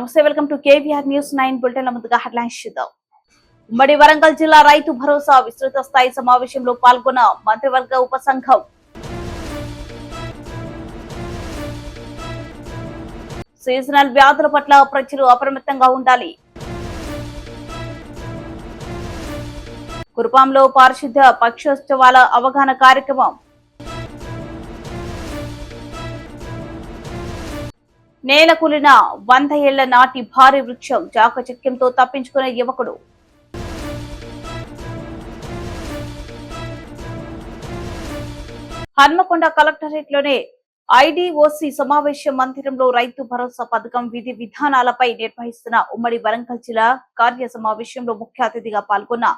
నమస్తే, welcome to KVR news 9 bulletin. ముందుగా headlines చూద్దాం. ఉమ్మడి వరంగల్ జిల్లా రైతు భరోసా విస్తృత స్థాయి సమావేశంలో పాల్గొన్న మంత్రివర్గ ఉపసంఘం. సీజనల్ వ్యాధుల పట్ల ప్రజలు అప్రమత్తంగా ఉండాలి. కురుపాంలో పారిశుద్ధ్య పక్షోత్సవాల అవగాహన కార్యక్రమం. నేల కూలిన 100 ఏళ్ల నాటి భారీ వృక్షం చాకచక్యంతో తప్పించుకునే యువకుడు. హన్మకొండ కలెక్టరేట్లోనే ఐడీఓసీ సమావేశ మందిరంలో రైతు భరోసా పథకం విధి విధానాలపై నిర్వహిస్తున్న ఉమ్మడి వరంగల్ జిల్లా కార్య సమావేశంలో ముఖ్య అతిథిగా పాల్గొన్న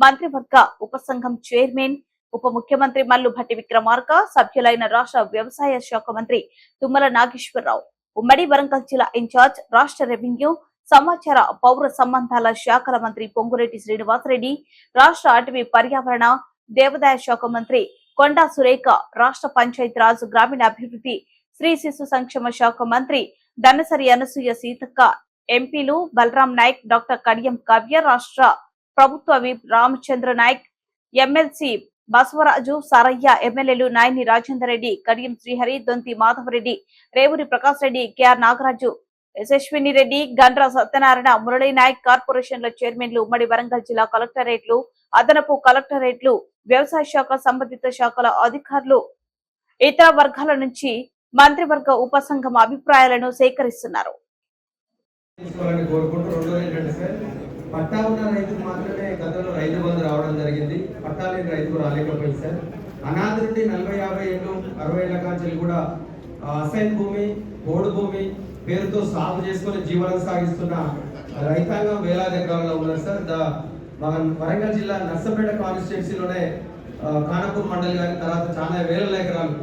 మంత్రివర్గ ఉపసంఘం చైర్మన్, ఉప ముఖ్యమంత్రి మల్లు భట్టి విక్రమార్క, సభ్యులైన రాష్ట్ర వ్యవసాయ శాఖ మంత్రి తుమ్మల నాగేశ్వరరావు, ఉమ్మడి వరంగల్ జిల్లా ఇన్ఛార్జ్, రాష్ట్ర రెవెన్యూ, సమాచార పౌర సంబంధాల శాఖల మంత్రి పొంగురెడ్డి శ్రీనివాసరెడ్డి, రాష్ట్ర అటవీ పర్యావరణ దేవాదాయ శాఖ మంత్రి కొండా సురేఖ, రాష్ట్ర పంచాయతీరాజ్ గ్రామీణాభివృద్ధి, స్త్రీ శిశు సంక్షేమ శాఖ మంత్రి దనసరి అనసూయ సీతక్క, ఎంపీలు బలరాం నాయక్, డాక్టర్ కడియం కావ్య, రాష్ట్ర ప్రభుత్వ విప్ రామచంద్ర నాయక్, ఎమ్మెల్సీ బసవరాజు సారయ్య, ఎమ్మెల్యేలు నాయని రాజేందర్ రెడ్డి, కడియం శ్రీహరి, దొంతి మాధవరెడ్డి, రేవూరి ప్రకాష్ రెడ్డి, కెఆర్ నాగరాజు, యశస్విని రెడ్డి, గండ్ర సత్యనారాయణ, మురళీ నాయక్, కార్పొరేషన్ల చైర్మన్లు, ఉమ్మడి వరంగల్ జిల్లా కలెక్టరేట్లు, అదనపు కలెక్టరేట్లు, వ్యవసాయ శాఖ సంబంధిత శాఖల అధికారులు, ఇతర వర్గాల నుంచి మంత్రివర్గ ఉపసంఘం అభిప్రాయాలను సేకరిస్తున్నారు. పట్టా ఉన్న రైతుకు మాత్రమే గతంలో రైతు బంధు రావడం జరిగింది. పట్టా లేని రైతుకు రాలేకపోయింది సార్. అనాథ నుండి 40-50 ఏళ్ళు 60 ఏళ్ల కాంచెలు కూడా అసైన్ భూమి, పోడు భూమి పేరుతో సాగు చేసుకుని జీవనం సాగిస్తున్న రైతాంగం వేలాది ఎకరాల్లో ఉన్నారు సార్. వరంగల్ జిల్లా నర్సంపేట కాన్స్టిట్యున్సీలోనే ఖానాపూర్ మండలి గారి తర్వాత చాలా వేల ఎకరాలు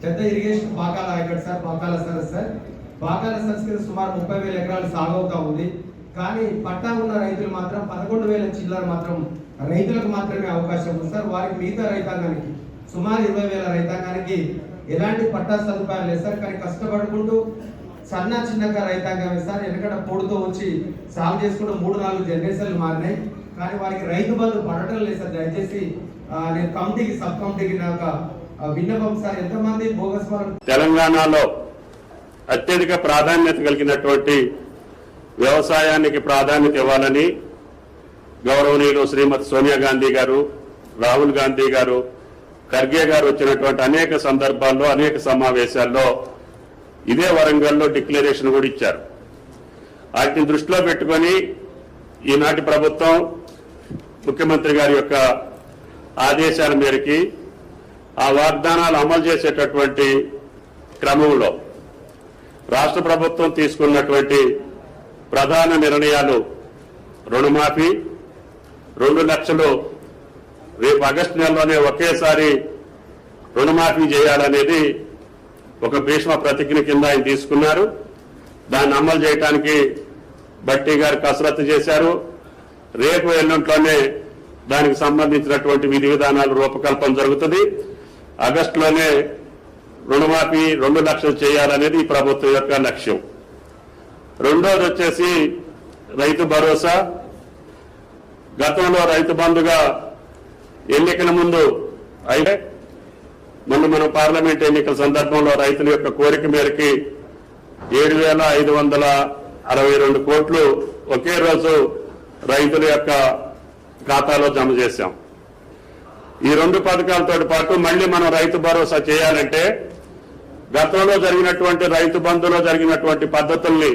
పెద్ద ఇరిగేషన్ పాకాల ఆయకట్ సార్, పాకాల సరస్సు సార్. పాకాల సరస్సు సుమారు 30,000 ఎకరాలు సాగు అవుతా ఉంది. కానీ పట్టా ఉన్న రైతులు మాత్రం 11,000 చిల్లర మాత్రం రైతులకు మాత్రమే అవకాశం ఉంది సార్. వారికి మిగతా రైతాంగానికి సుమారు 20,000 రైతాంగానికి ఎలాంటి పట్టా సదుపాయాలు లేదు సార్. కానీ కష్టపడుకుంటూ చిన్నగా రైతాంగమే సార్. ఎందుకంటే పొడుతో వచ్చి సాగు చేసుకుంటూ 3-4 జనరేషన్లు మారినాయి. కానీ వారికి రైతు బంధు పడటం లేదు సార్. దయచేసి నేను కమిటీకి, సబ్ కమిటీకి నాకు విన్నపం సార్. ఎంతమంది బోగస్ తెలంగాణలో అత్యధిక ప్రాధాన్యత కలిగినటువంటి వ్యవసాయానికి ప్రాధాన్యత ఇవ్వాలని గౌరవనీయులు శ్రీమతి సోనియా గాంధీ గారు, రాహుల్ గాంధీ గారు, ఖర్గే గారు వచ్చినటువంటి అనేక సందర్భాల్లో, అనేక సమావేశాల్లో ఇదే వరంగల్లో డిక్లరేషన్ కూడా ఇచ్చారు. వాటిని దృష్టిలో పెట్టుకొని ఈనాటి ప్రభుత్వం ముఖ్యమంత్రి గారి యొక్క ఆదేశాల మేరకి ఆ వాగ్దానాలు అమలు చేసేటటువంటి క్రమంలో రాష్ట్ర ప్రభుత్వం తీసుకున్నటువంటి ప్రధాన నిర్ణయాలు రుణమాఫీ, 2 లక్షలు రేపు ఆగస్టు నెలలోనే ఒకేసారి రుణమాఫీ చేయాలనేది ఒక భీష్మ ప్రతిజ్ఞ కింద ఆయన తీసుకున్నారు. దాన్ని అమలు చేయడానికి భట్టి గారు కసరత్తు చేశారు. రేపు ఎల్లుంట్లోనే దానికి సంబంధించినటువంటి విధి విధానాలు రూపకల్పన జరుగుతుంది. ఆగస్టులోనే రుణమాఫీ 2 లక్షలు చేయాలనేది ఈ ప్రభుత్వం యొక్క లక్ష్యం. రెండోది వచ్చేసి రైతు భరోసా. గతంలో రైతు బంధుగా ఎన్నికల ముందు అయితే మనం పార్లమెంట్ ఎన్నికల సందర్భంలో రైతుల యొక్క కోరిక మేరకి 7,562 కోట్లు ఒకే రోజు రైతుల యొక్క ఖాతాలో జమ చేశాం. ఈ 2 పథకాలతో పాటు మళ్లీ మనం రైతు భరోసా చేయాలంటే గతంలో జరిగినటువంటి రైతు బంధులో జరిగినటువంటి పద్ధతుల్ని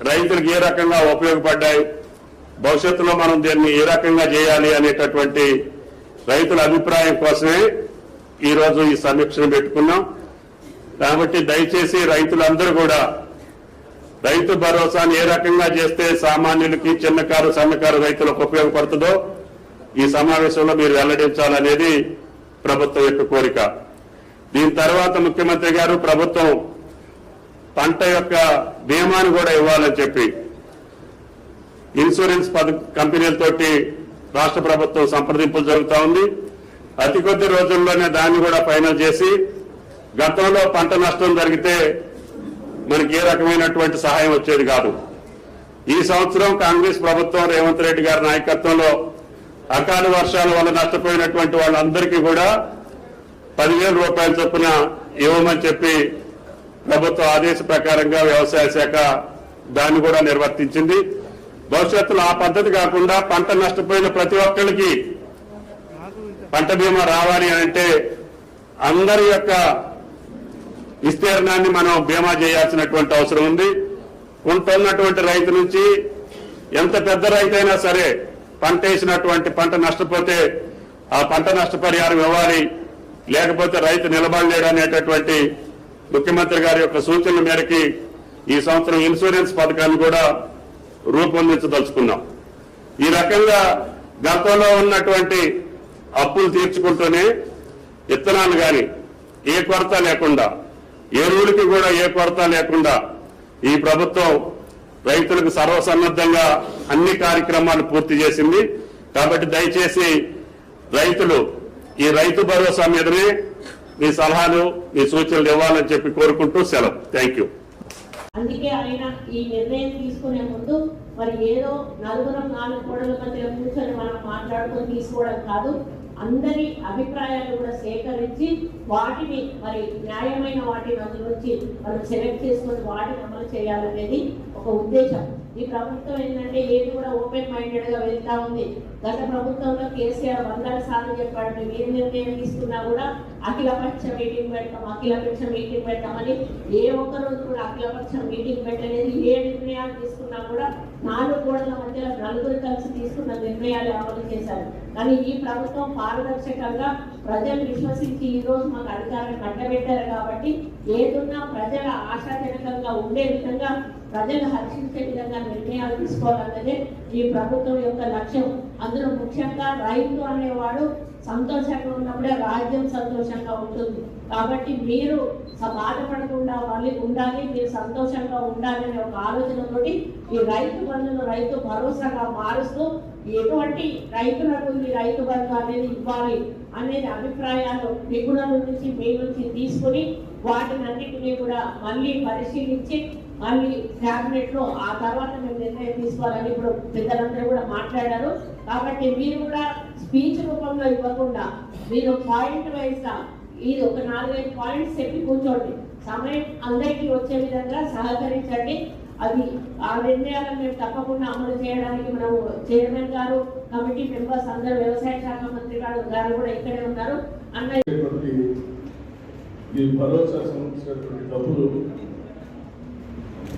రైతులకు ఏ రకంగా ఉపయోగపడ్డాయి, భవిష్యత్తులో మనం దీన్ని ఏ రకంగా చేయాలి అనేటటువంటి రైతుల అభిప్రాయం కోసమే ఈరోజు ఈ సమీక్షను పెట్టుకున్నాం. కాబట్టి దయచేసి రైతులందరూ కూడా రైతు భరోసాను ఏ రకంగా చేస్తే సామాన్యులకి, చిన్నకారు, సన్నకారు రైతులకు ఉపయోగపడుతుందో ఈ సమావేశంలో మీరు వెల్లడించాలనేది ప్రభుత్వం యొక్క కోరిక. దీని తర్వాత ముఖ్యమంత్రి గారు ప్రభుత్వం పంట యొక్క బీమాను కూడా ఇవ్వాలని చెప్పి ఇన్సూరెన్స్ కంపెనీలతోటి రాష్ట్ర ప్రభుత్వం సంప్రదింపులు జరుగుతూ ఉంది. అతి కొద్ది రోజుల్లోనే దాన్ని కూడా ఫైనల్ చేసి గతంలో పంట నష్టం జరిగితే మనకి ఏ రకమైనటువంటి సహాయం వచ్చేది కాదు. ఈ సంవత్సరం కాంగ్రెస్ ప్రభుత్వం రేవంత్ రెడ్డి గారి నాయకత్వంలో అకాల వర్షాల వల్ల నష్టపోయినటువంటి వాళ్ళందరికీ కూడా 10,000 రూపాయల చొప్పున ఇవ్వమని చెప్పి ప్రభుత్వ ఆదేశ ప్రకారంగా వ్యవసాయ శాఖ దాన్ని కూడా నిర్వర్తించింది. భవిష్యత్తులో ఆ పద్ధతి కాకుండా పంట నష్టపోయిన ప్రతి ఒక్కరికి పంట బీమా రావాలి అంటే అందరి యొక్క విస్తీర్ణాన్ని మనం బీమా చేయాల్సినటువంటి అవసరం ఉంది. ఉంటున్నటువంటి రైతు నుంచి ఎంత పెద్ద రైతు అయినా సరే పంట వేసినటువంటి పంట నష్టపోతే ఆ పంట నష్టపరిహారం ఇవ్వాలి, లేకపోతే రైతు నిలబడలేడు అనేటటువంటి ముఖ్యమంత్రి గారి యొక్క సూచనల మేరకి ఈ సంవత్సరం ఇన్సూరెన్స్ పథకాన్ని కూడా రూపొందించదలుచుకున్నాం. ఈ రకంగా గతంలో ఉన్నటువంటి అప్పులు తీర్చుకుంటూనే విత్తనాలు కానీ ఏ కొరత లేకుండా, ఎరువులకి కూడా ఏ కొరత లేకుండా ఈ ప్రభుత్వం రైతులకు సర్వసన్నద్ధంగా అన్ని కార్యక్రమాలు పూర్తి చేసింది. కాబట్టి దయచేసి రైతులు ఈ రైతు భరోసా మీదనే మీ సలహాలు మీ సూచనలు ఇవ్వాలని చెప్పి కోరుకుంటూ సెలవు. Thank you. అందుకే ఆయన ఈ నిర్ణయం తీసుకునే ముందు మరి ఏదో నలుగురం 4 గోడల మధ్య కూర్చొని మనం మాట్లాడుకొని తీసుకోవడం కాదు, అందరి అభిప్రాయాలు కూడా సేకరించి వాటిని మరి న్యాయమైన వాటిని అందులోంచి మనం సెలెక్ట్ చేసుకొని వాటిని అమలు చేయాలనేది ఒక ఉద్దేశం. ఈ ప్రభుత్వం ఏంటంటే ఏది కూడా ఓపెన్ మైండెడ్ గా వెళ్తా ఉంది. గత ప్రభుత్వంలో కేసీఆర్ 100 సార్లు చెప్పాడు, మేము ఏ నిర్ణయం తీసుకున్నా కూడా అఖిలపక్ష మీటింగ్ పెడతామని. ఏ ఒక్కరోజు కూడా అఖిలపక్ష మీటింగ్ పెట్టలేదు. ఏ నిర్ణయాలు తీసుకున్నా కూడా 4 గోడల మధ్యలో నలుగురు కలిసి తీసుకున్న నిర్ణయాలు అమలు చేశారు. కానీ ఈ ప్రభుత్వం పారదర్శకంగా ప్రజలు విశ్వసించి ఈ రోజు మాకు అధికారం కట్టబెట్టారు కాబట్టి ఏదున్నా ప్రజల ఆశాజనకంగా ఉండే విధంగా, ప్రజలు హర్షించే విధంగా నిర్ణయాలు తీసుకోవాలన్నదే ఈ ప్రభుత్వం యొక్క లక్ష్యం. అందులో ముఖ్యంగా రైతు అనేవాడు సంతోషంగా ఉన్నప్పుడే రాజ్యం సంతోషంగా ఉంటుంది. కాబట్టి మీరు బాధపడకుండా ఉండాలి, మీరు సంతోషంగా ఉండాలనే ఒక ఆలోచనతోటి ఈ రైతు బంధును రైతు భరోసాగా మారుస్తూ ఎటువంటి రైతులకు ఈ రైతు బంధు అనేది ఇవ్వాలి అనేది అభిప్రాయాలు నిపుణుల నుంచి మీ నుంచి తీసుకుని వాటిని అన్నింటినీ కూడా మళ్ళీ పరిశీలించి మళ్ళీ క్యాబినెట్ లో ఆ తర్వాత మేము నిర్ణయం తీసుకోవాలని ఇప్పుడు పెద్దలందరూ కూడా మాట్లాడారు. కాబట్టి మీరు కూడా స్పీచ్ రూపంలో ఇవ్వకుండా మీరు పాయింట్ వైజ్ గా ఇది ఒక 4-5 పాయింట్స్ చెప్పి కూర్చోండి. సమయం అందరికీ వచ్చే విధంగా సహకరించండి. అది ఆ నిర్ణయాలను మేము తప్పకుండా అమలు చేయడానికి మనము చైర్మన్ గారు, కమిటీ మెంబర్స్ అందరూ, వ్యవసాయ శాఖ మంత్రి గారు కూడా ఇక్కడే ఉన్నారు. ఈ భరోసా సంబంధించినటువంటి డబ్బులు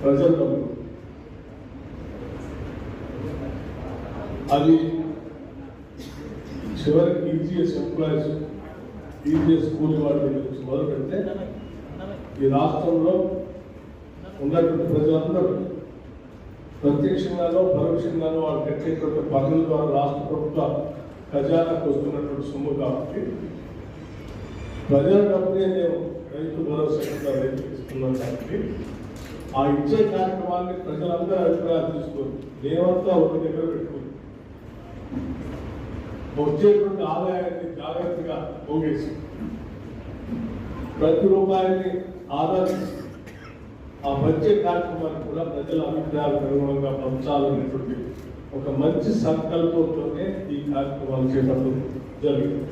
ప్రజల డబ్బులు, అది చివరికి ఈజీఎస్ ఎంప్లాయీస్, ఈజీఎస్ కూలి వాళ్ళ దగ్గర నుంచి మొదలు పెడితే ఈ రాష్ట్రంలో ఉన్నటువంటి ప్రజలందరూ ప్రత్యక్షంగానో పరోక్షంగానో వాళ్ళు కట్టేటువంటి పనుల ద్వారా రాష్ట్ర ప్రభుత్వ ఖజానాకు వస్తున్నటువంటి సొమ్ము కాబట్టి ప్రజల డబ్బునే నేను రైతు భరోసా రైతు ఇస్తున్నాను కాబట్టి ఆ ఇచ్చే కార్యక్రమాన్ని ప్రజలందరూ అభిప్రాయాలు తీసుకొని దేవంతా ఒక దగ్గర పెట్టుకుని వచ్చేటువంటి ఆదాయాన్ని జాగ్రత్తగా పోగేసి ప్రతి రూపాయిని ఆదాయించి ఆ వచ్చే కార్యక్రమాన్ని కూడా ప్రజల అభిప్రాయాలకు అనుగుణంగా పంచాలనేటువంటి ఒక మంచి సంకల్పంతోనే ఈ కార్యక్రమాలు చేపట్టడం జరిగింది.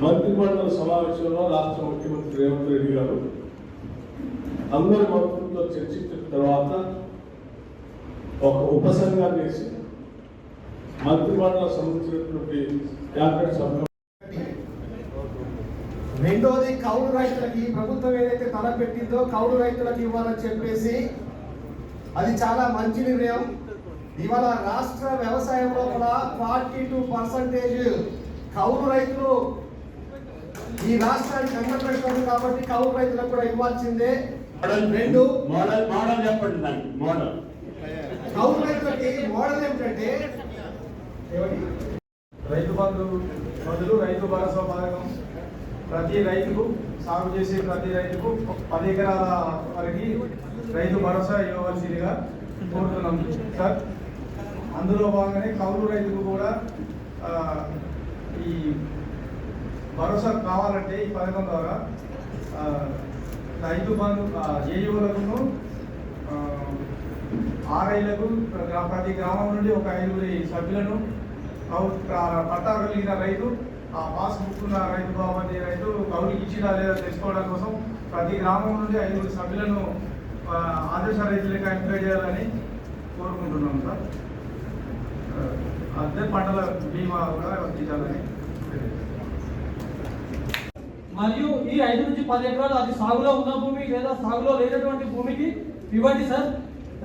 మంత్రిమండలి సమావేశంలో రాష్ట్ర ముఖ్యమంత్రి రేవంత్ రెడ్డి గారు అందరి మంత్రులతో చర్చించిన తర్వాత ఒక ఉపసంఘాన్ని వేసి మంత్రిమండలి సంబంధించినటువంటి క్యాబినెట్ సభ్యులు. రెండోది కౌలు రైతులకి ప్రభుత్వం ఏదైతే తలపెట్టిందో కౌలు రైతులకు ఇవ్వాలని చెప్పేసి అది చాలా మంచి నిర్ణయం. ఇవాళ రాష్ట్ర వ్యవసాయంలో కూడా 42% కౌలు రైతులు ఈ రాష్ట్రానికి అందపెడుతుంది కాబట్టి కౌలు రైతులకు కూడా ఇవ్వాల్సిందే. రెండు మోడల్ చెప్పండి. మోడల్ కౌలు రైతులకి మోడల్ ఏమిటంటే రైతు బంధు బదులు రైతు భరోసా పథకం ప్రతి రైతుకు, సాగు చేసే ప్రతి రైతుకు 10 ఎకరాల వరకు రైతు భరోసా ఇవ్వవలసిందిగా కోరుతున్నాం సార్. అందులో భాగంగానే కౌలు రైతుకు కూడా ఈ భరోసా కావాలంటే ఈ పథకం ద్వారా రైతు బంధు ఏయువులకు ఆ రైళ్లకు ప్రతి గ్రామం నుండి ఒక 5 సభ్యులను పట్టా కలిగిన రైతు ఆ పాస్ బుక్ ఉన్న రైతు బాబు రైతు కౌలుకి ఇచ్చినా లేదా తెలుసుకోవడం కోసం ప్రతి గ్రామం నుండి 5 సభ్యులను ఆదర్శ రైతులుగా ఎంకరేజ్ చేయాలని కోరుకుంటున్నాం సార్. అదే పంటల బీమా కూడా వర్తించాలని. మరియు ఈ 5 నుంచి 10 ఎకరాలు అది సాగులో ఉన్న భూమి లేదా సాగులో లేనటువంటి భూమికి ఇవ్వండి సార్.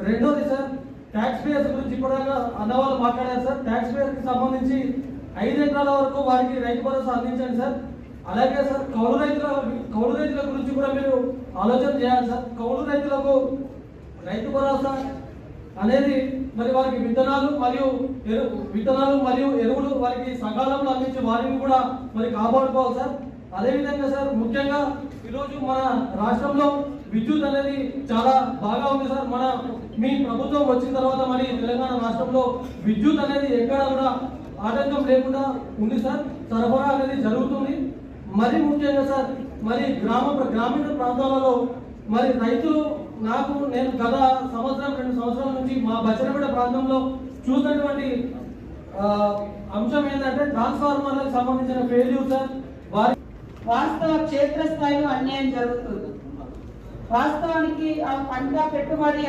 రెండోది సార్, ట్యాక్స్ పేయర్స్ గురించి కూడా అన్నవాళ్ళు మాట్లాడారు సార్. ట్యాక్స్ పేయర్కి సంబంధించి 5 ఎకరాల వరకు వారికి రైతు భరోసా అందించండి సార్. అలాగే సార్ కౌలు రైతుల గురించి కూడా మీరు ఆలోచన చేయాలి సార్. కౌలు రైతులకు రైతు భరోసా అనేది మరి వారికి విత్తనాలు మరియు ఎరువులు వారికి సకాలంలో అందించి వారిని కూడా మరి కాపాడుకోవాలి సార్. అదేవిధంగా సార్ ముఖ్యంగా ఈరోజు మన రాష్ట్రంలో విద్యుత్ అనేది చాలా బాగా ఉంది సార్. మీ ప్రభుత్వం వచ్చిన తర్వాత మరి తెలంగాణ రాష్ట్రంలో విద్యుత్ అనేది ఎక్కడ కూడా ఆటంకం లేకుండా ఉంది సార్. సరఫరా అనేది జరుగుతుంది. మరి ముఖ్యంగా సార్ మరి గ్రామీణ ప్రాంతాలలో మరి రైతులు నేను గత 2 సంవత్సరాల నుంచి మా బచ్చనపేట ప్రాంతంలో చూసినటువంటి అంశం ఏంటంటే ట్రాన్స్ఫార్మర్లకు సంబంధించిన ఫెయిల్యూర్ సార్. వాస్తవ క్షేత్రస్థాయిలో అన్యాయం జరుగుతుంది. వాస్తవానికి ఆ పంట పెట్టుబడి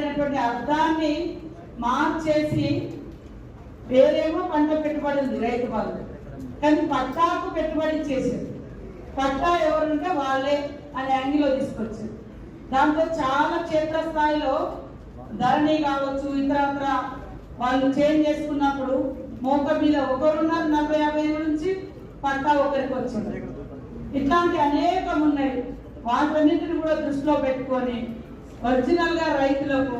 అనేటువంటి అర్థాన్ని మార్చేసి వేరేమో పంట పెట్టుబడి ఉంది రైతు వాళ్ళు, కానీ పట్టాకు పెట్టుబడి చేసేది. పట్టా ఎవరుంటే వాళ్ళే అనే యాంగిల్లో తీసుకొచ్చింది. దాంతో చాలా క్షేత్రస్థాయిలో ధరణి కావచ్చు ఇతరత్ర వాళ్ళు చేంజ్ చేసుకున్నప్పుడు మోక మీద ఒకరున్నారు 40-50 నుంచి పట్టా ఒకరికి వచ్చింది. ఇట్లాంటి అనేకం ఉన్నాయి. వాటన్నిటిని కూడా దృష్టిలో పెట్టుకొని ఒరిజినల్ గా రైతులకు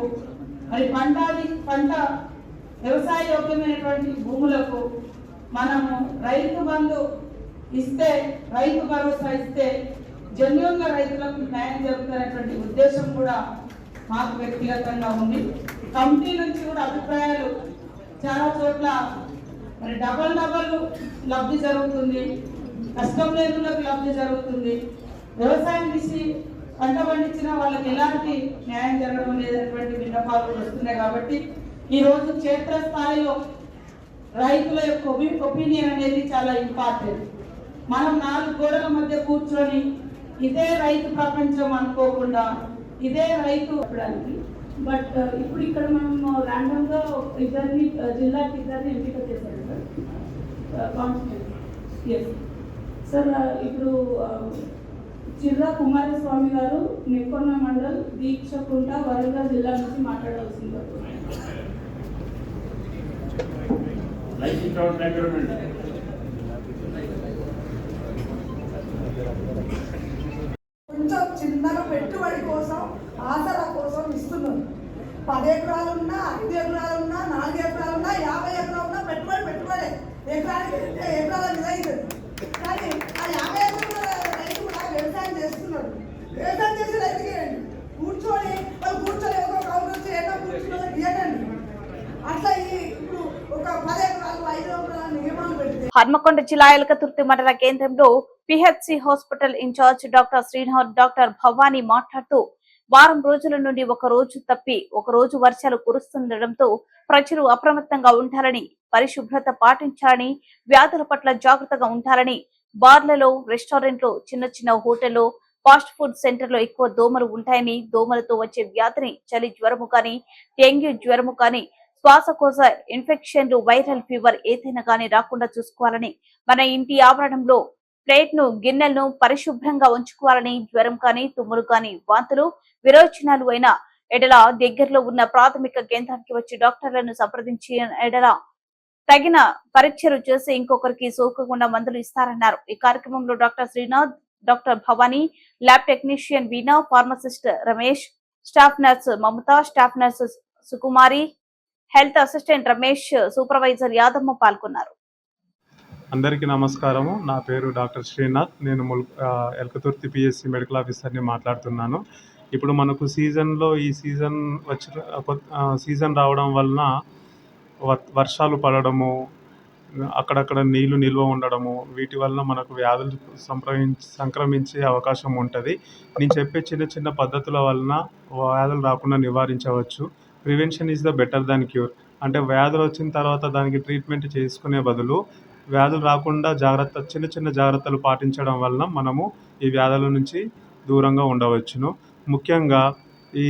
మరి పంట వ్యవసాయ యోగ్యమైనటువంటి భూములకు మనము రైతు బంధు ఇస్తే, రైతు భరోసా ఇస్తే జెన్యూన్ గా రైతులకు న్యాయం జరుగుతున్నటువంటి ఉద్దేశం కూడా మాకు వ్యక్తిగతంగా ఉంది. కమిటీ నుంచి కూడా అభిప్రాయాలు చాలా చోట్ల మరి డబల్ లబ్ధి జరుగుతుంది, కష్టం లేనులకు లబ్ధి జరుగుతుంది. వ్యవసాయం చేసి పంట పండించిన వాళ్ళకి ఎలాంటి న్యాయం జరగడం లేదనేటువంటి విన్నపాలు వస్తున్నాయి. కాబట్టి ఈరోజు క్షేత్రస్థాయిలో రైతుల యొక్క ఒపీనియన్ అనేది చాలా ఇంపార్టెంట్. మనం 4 గోడల మధ్య కూర్చొని ఇదే రైతు ప్రపంచం అనుకోకుండా ఇదే రైతు చెప్పడానికి. బట్ ఇప్పుడు ఇక్కడ మనం ర్యాండమ్ గా జిల్లాకి ఇద్దరిని ఎంపిక చేశారు సార్ కాన్స్టిట్యూన్సీ. సార్ ఇప్పుడు చిర్రా కుమారస్వామి గారు నెక్కొండ మండల్ దీక్షకుంట వరంగల్ జిల్లా నుంచి మాట్లాడాల్సింది. కొంచెం చిన్నగా పెట్టుబడి కోసం ఆసరా కోసం ఇస్తున్నారు. 10 ఎకరాలున్నా 5 ఎకరాలున్నా 4 ఎకరాలున్నా 50 ఎకరాలున్నా పెట్టుబడి ఎకరానికి ఎకరాల నిజాయితీ. కానీ ఆ 50 ఎకరాల రైతు కూడా వ్యవసాయం చేస్తున్నాడు. వ్యవసాయం చేసి రైతుకి కూర్చొని ఒక కౌలు వచ్చి ఏదో కూర్చుని ఇవ్వకండి. అట్లా ఇప్పుడు ఒక 10 ఎకరాలు 5 ఎకరాల నియమాలు పెడితే. హన్మకొండ జిల్లా ఎలకతుర్తి మండల కేంద్రంలో PHC hospital incharge doctor Srinath doctor Bhavani మాట్లాడుతూ వారం రోజుల నుండి ఒక రోజు తప్పి ఒక రోజు వర్షాలు కురుస్తుండటంతో ప్రజలు అప్రమత్తంగా ఉండాలని, పరిశుభ్రత పాటించాలని, వ్యాధుల పట్ల జాగ్రత్తగా ఉండాలని, బార్లలో, రెస్టారెంట్లు, చిన్న హోటల్లో, ఫాస్ట్ ఫుడ్ సెంటర్లో ఎక్కువ దోమలు ఉంటాయని, దోమలతో వచ్చే వ్యాధిని చలి జ్వరము కానీ, డెంగ్యూ జ్వరము కానీ, శ్వాసకోశ ఇన్ఫెక్షన్లు, వైరల్ ఫీవర్ ఏదైనా కానీ రాకుండా చూసుకోవాలని, మన ఇంటి ఆవరణంలో ప్లేట్ ను గిన్నెలను పరిశుభ్రంగా ఉంచుకోవాలని, జ్వరం కానీ, తుమ్ములు కానీ, వాంతులు, విరోచనాలు అయిన ఎడల దగ్గరలో ఉన్న ప్రాథమిక కేంద్రానికి వచ్చి డాక్టర్లను సంప్రదించి ఎడల తగిన పరీక్షలు చేసి ఇంకొకరికి సోకకుండా మందులు ఇస్తారన్నారు. ఈ కార్యక్రమంలో doctor Srinath, doctor Bhavani, lab technician Veena, pharmacist Ramesh, staff nurse Mamata, staff nurse Sukumari, health assistant Ramesh, supervisor Yadamma పాల్గొన్నారు. అందరికీ నమస్కారము. నా పేరు డాక్టర్ శ్రీనాథ్. నేను ఎలకతుర్తి పిఎస్సి మెడికల్ ఆఫీసర్ని మాట్లాడుతున్నాను. ఇప్పుడు మనకు ఈ సీజన్ రావడం వలన వర్షాలు పడడము, అక్కడక్కడ నీళ్లు నిల్వ ఉండడము, వీటి వలన మనకు వ్యాధులు సంక్రమించే అవకాశం ఉంటుంది. నేను చెప్పే చిన్న చిన్న పద్ధతుల వలన వ్యాధులు రాకుండా నివారించవచ్చు. Prevention is the better than cure. అంటే వ్యాధులు వచ్చిన తర్వాత దానికి ట్రీట్మెంట్ చేసుకునే బదులు వ్యాధులు రాకుండా చిన్న చిన్న జాగ్రత్తలు పాటించడం వలన మనము ఈ వ్యాధుల నుంచి దూరంగా ఉండవచ్చును. ముఖ్యంగా ఈ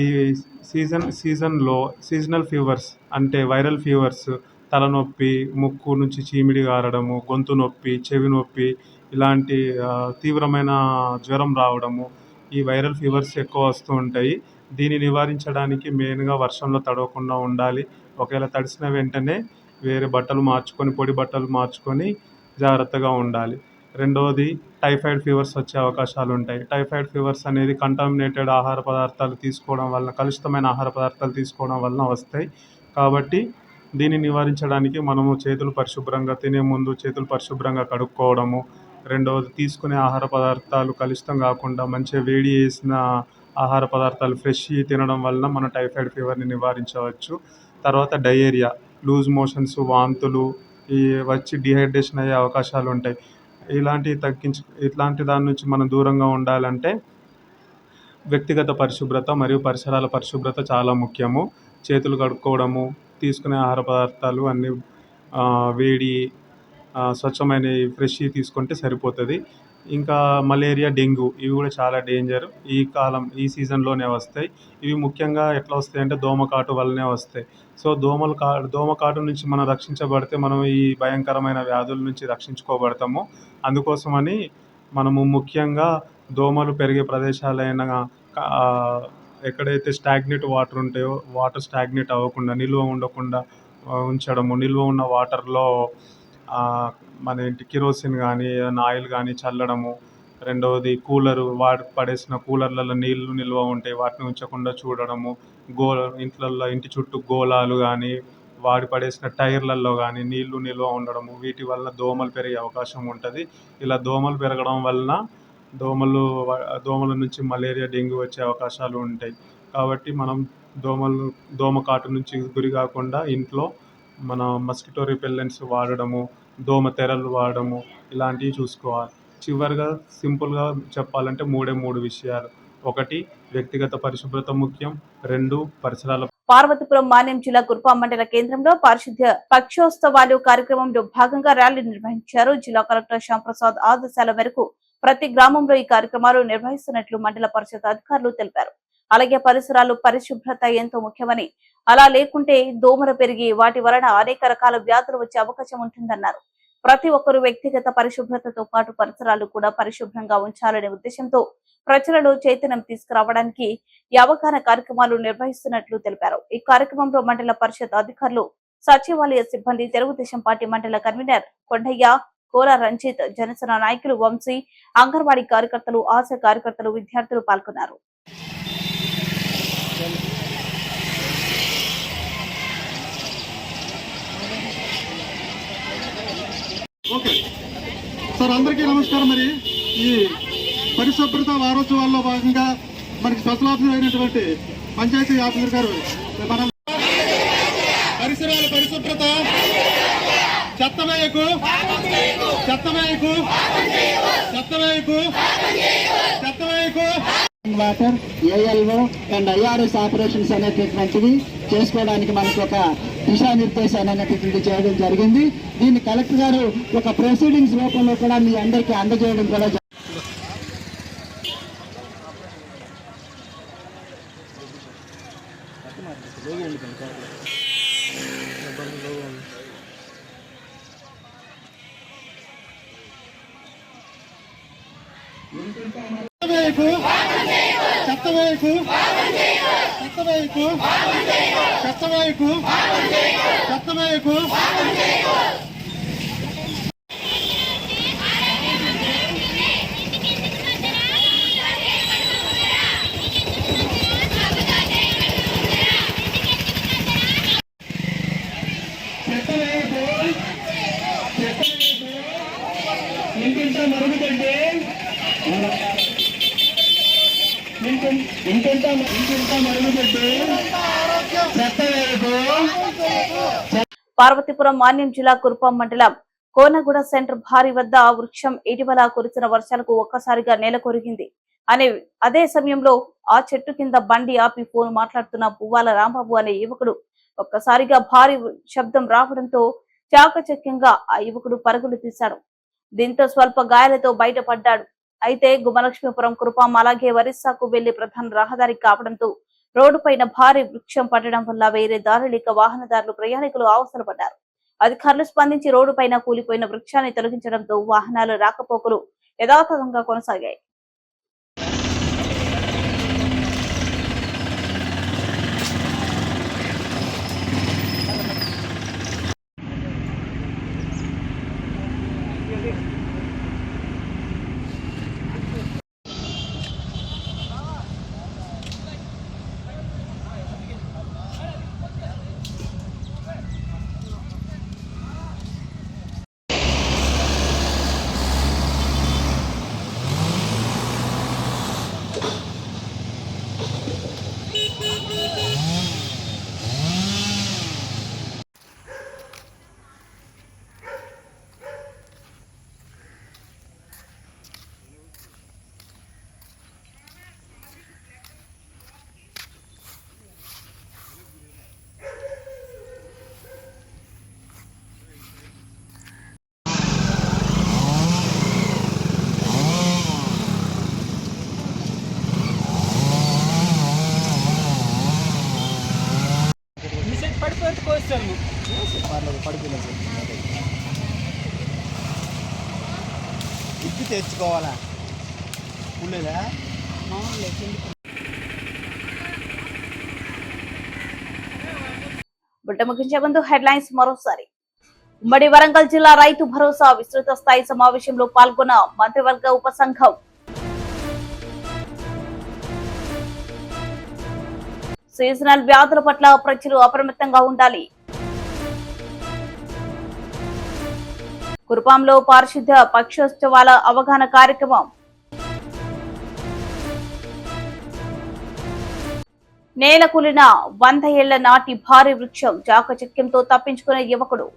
సీజన్లో సీజనల్ ఫీవర్స్ అంటే వైరల్ ఫీవర్స్, తలనొప్పి, ముక్కు నుంచి చీమిడి గారడము, గొంతు నొప్పి, చెవి నొప్పి, ఇలాంటి తీవ్రమైన జ్వరం రావడము, ఈ వైరల్ ఫీవర్స్ ఎక్కువ వస్తూ ఉంటాయి. దీన్ని నివారించడానికి మెయిన్గా వర్షంలో తడవకుండా ఉండాలి. ఒకవేళ తడిసిన వెంటనే వేరే బట్టలు మార్చుకొని, పొడి బట్టలు మార్చుకొని జాగ్రత్తగా ఉండాలి. రెండవది టైఫాయిడ్ ఫీవర్స్ వచ్చే అవకాశాలు ఉంటాయి. టైఫాయిడ్ ఫీవర్స్ అనేది కంటామినేటెడ్ ఆహార పదార్థాలు తీసుకోవడం వలన, కలుషితమైన ఆహార పదార్థాలు తీసుకోవడం వలన వస్తాయి. కాబట్టి దీన్ని నివారించడానికి మనము చేతులు పరిశుభ్రంగా, తినే ముందు చేతులు పరిశుభ్రంగా కడుక్కోవడము. రెండవది తీసుకునే ఆహార పదార్థాలు కలుషితం కాకుండా మంచిగా వేడి చేసిన ఆహార పదార్థాలు ఫ్రెష్ తినడం వలన మన టైఫాయిడ్ ఫీవర్ని నివారించవచ్చు. తర్వాత డయేరియా, లూజ్ మోషన్స్, వాంతులు వచ్చి డిహైడ్రేషన్ అయ్యే అవకాశాలు ఉంటాయి. ఇట్లాంటి దాని నుంచి మనం దూరంగా ఉండాలంటే వ్యక్తిగత పరిశుభ్రత మరియు పరిసరాల పరిశుభ్రత చాలా ముఖ్యము. చేతులు కడుక్కోవడము, తీసుకునే ఆహార పదార్థాలు అన్నీ వేడి స్వచ్ఛమైనవి ఫ్రెష్ తీసుకుంటే సరిపోతుంది. ఇంకా మలేరియా, డెంగ్యూ ఇవి కూడా చాలా డేంజర్. ఈ సీజన్లోనే వస్తాయి. ఇవి ముఖ్యంగా ఎట్లా వస్తాయంటే దోమకాటు వల్లనే వస్తాయి. సో దోమకాటు నుంచి మనం రక్షించబడితే మనం ఈ భయంకరమైన వ్యాధుల నుంచి రక్షించుకోబడతాము. అందుకోసమని మనము ముఖ్యంగా దోమలు పెరిగే ప్రదేశాలైన ఎక్కడైతే స్టాగ్నేట్ వాటర్ ఉంటాయో వాటర్ స్టాగ్నేట్ అవ్వకుండా, నిల్వ ఉండకుండా ఉంచడము. నిల్వ ఉన్న వాటర్లో మన కిరోసిన్ కానీ ఏదైనా ఆయిల్ కానీ చల్లడము. రెండవది పడేసిన కూలర్లలో నీళ్లు నిల్వ ఉంటాయి, వాటిని ఉంచకుండా చూడడము. ఇంటి చుట్టూ గోళాలు కానీ, వాడి పడేసిన టైర్లలో కానీ నీళ్లు నిల్వ ఉండడము. వీటి వల్ల దోమలు పెరిగే అవకాశం ఉంటుంది. ఇలా దోమలు పెరగడం వలన దోమల నుంచి మలేరియా, డెంగ్యూ వచ్చే అవకాశాలు ఉంటాయి. కాబట్టి మనం దోమకాటు నుంచి గురి కాకుండా ఇంట్లో మన మస్కిటో రిపెల్లెంట్స్ వాడడము, దోమ తెరలు వాడడము, ఇలాంటివి చూసుకోవాలి. చివరిగా సింపుల్గా చెప్పాలంటే 3 విషయాలు. 1 వ్యక్తిగత పరిశుభ్రత ముఖ్యం. 2 పరిసరాల. పార్వతీపురం మాన్యం జిల్లా కుర్పం మండల కేంద్రంలో పారిశుద్ధ్య పక్షోత్సవాలు కార్యక్రమంలో భాగంగా ర్యాలీ నిర్వహించారు. జిల్లా కలెక్టర్ శ్యాంప్రసాద్ ఆదేశాల మేరకు ప్రతి గ్రామంలో ఈ కార్యక్రమాలు నిర్వహిస్తున్నట్లు మండల పరిషత్ అధికారులు తెలిపారు. అలాగే పరిసరాలు పరిశుభ్రత ఎంతో ముఖ్యమని, అలా లేకుంటే దోమలు పెరిగి వాటి వలన అనేక రకాల వ్యాధులు వచ్చే అవకాశం ఉంటుందన్నారు. ప్రతి ఒక్కరూ వ్యక్తిగత పరిశుభ్రతతో పాటు పరిసరాలు కూడా పరిశుభ్రంగా ఉంచాలనే ఉద్దేశంతో ప్రజలలో చైతన్యం తీసుకురావడానికి ఈ అవగాహన కార్యక్రమాలు నిర్వహిస్తున్నట్లు తెలిపారు. ఈ కార్యక్రమంలో మండల పరిషత్ అధికారులు, సచివాలయ సిబ్బంది, తెలుగుదేశం పార్టీ మండల కన్వీనర్ కొండయ్య, కోల రంజిత్, జనసేన నాయకులు వంశీ, అంగన్వాడీ కార్యకర్తలు, ఆశా కార్యకర్తలు, విద్యార్థులు పాల్గొన్నారు. ఓకే సార్, అందరికీ నమస్కారం. మరి ఈ పరిశుభ్రత వారోత్సవాల్లో భాగంగా మనకి స్పెషల్ ఆఫీసర్ అయినటువంటి పంచాయతీ ఆఫీసర్ గారు మన పరిసరాల పరిశుభ్రత, చెత్తవేయకు water, ALO and IRS operations అనేటటువంటివి చేసుకోవడానికి మనకు ఒక దిశానిర్దేశాన్ని అనేటటువంటి చేయడం జరిగింది. దీన్ని కలెక్టర్ గారు ఒక ప్రొసీడింగ్స్ రూపంలో కూడా మీ అందరికీ అందజేయడం కూడా చెత్తవేయకు ఇంటింటా మరుగుదండి, ఇంటింటా మరుగుదండి, చెత్తవేయకు. పార్వతీపురం మాన్యం జిల్లా కుర్పం మండలం కోనగూడ సెంటర్ భారీ వద్ద వృక్షం ఇటీవల కురిసిన వర్షాలకు ఒక్కసారిగా నేల కొరిగింది అదే సమయంలో ఆ చెట్టు కింద బండి ఆపి ఫోన్ మాట్లాడుతున్న పువ్వాల రాంబాబు అనే యువకుడు ఒక్కసారిగా భారీ శబ్దం రావడంతో చాకచక్యంగా ఆ యువకుడు పరుగులు తీశాడు. దీంతో స్వల్ప గాయాలతో బయటపడ్డాడు. అయితే గుమలక్ష్మీపురం కృపం అలాగే ఒరిస్సాకు వెళ్లి ప్రధాన రహదారి కావడంతో రోడ్డు పైన భారీ వృక్షం పడడం వల్ల వేరే దారి లేక వాహనదారులు ప్రయాణికులు అవసరపడ్డారు. అధికారులు స్పందించి రోడ్డు పైన కూలిపోయిన వృక్షాన్ని తొలగించడంతో వాహనాల రాకపోకలు యథాతథంగా కొనసాగాయి. ఇప్పి తెచ్చుకోవాలా బుట్ట ముగించే ముందు హెడ్లైన్స్ మరోసారి. ఉమ్మడి వరంగల్ జిల్లా రైతు భరోసా విస్తృత స్థాయి సమావేశంలో పాల్గొన్న మంత్రివర్గ ఉపసంఘం. సీజనల్ వ్యాధుల పట్ల ప్రజలు అప్రమత్తంగా ఉండాలి. కురుపాంలో పారిశుద్ధ్య పక్షోత్సవాల అవగాహన కార్యక్రమం. నేల కూలిన 100 ఏళ్ల నాటి భారీ వృక్షం చాకచక్యంతో తప్పించుకునే యువకుడు.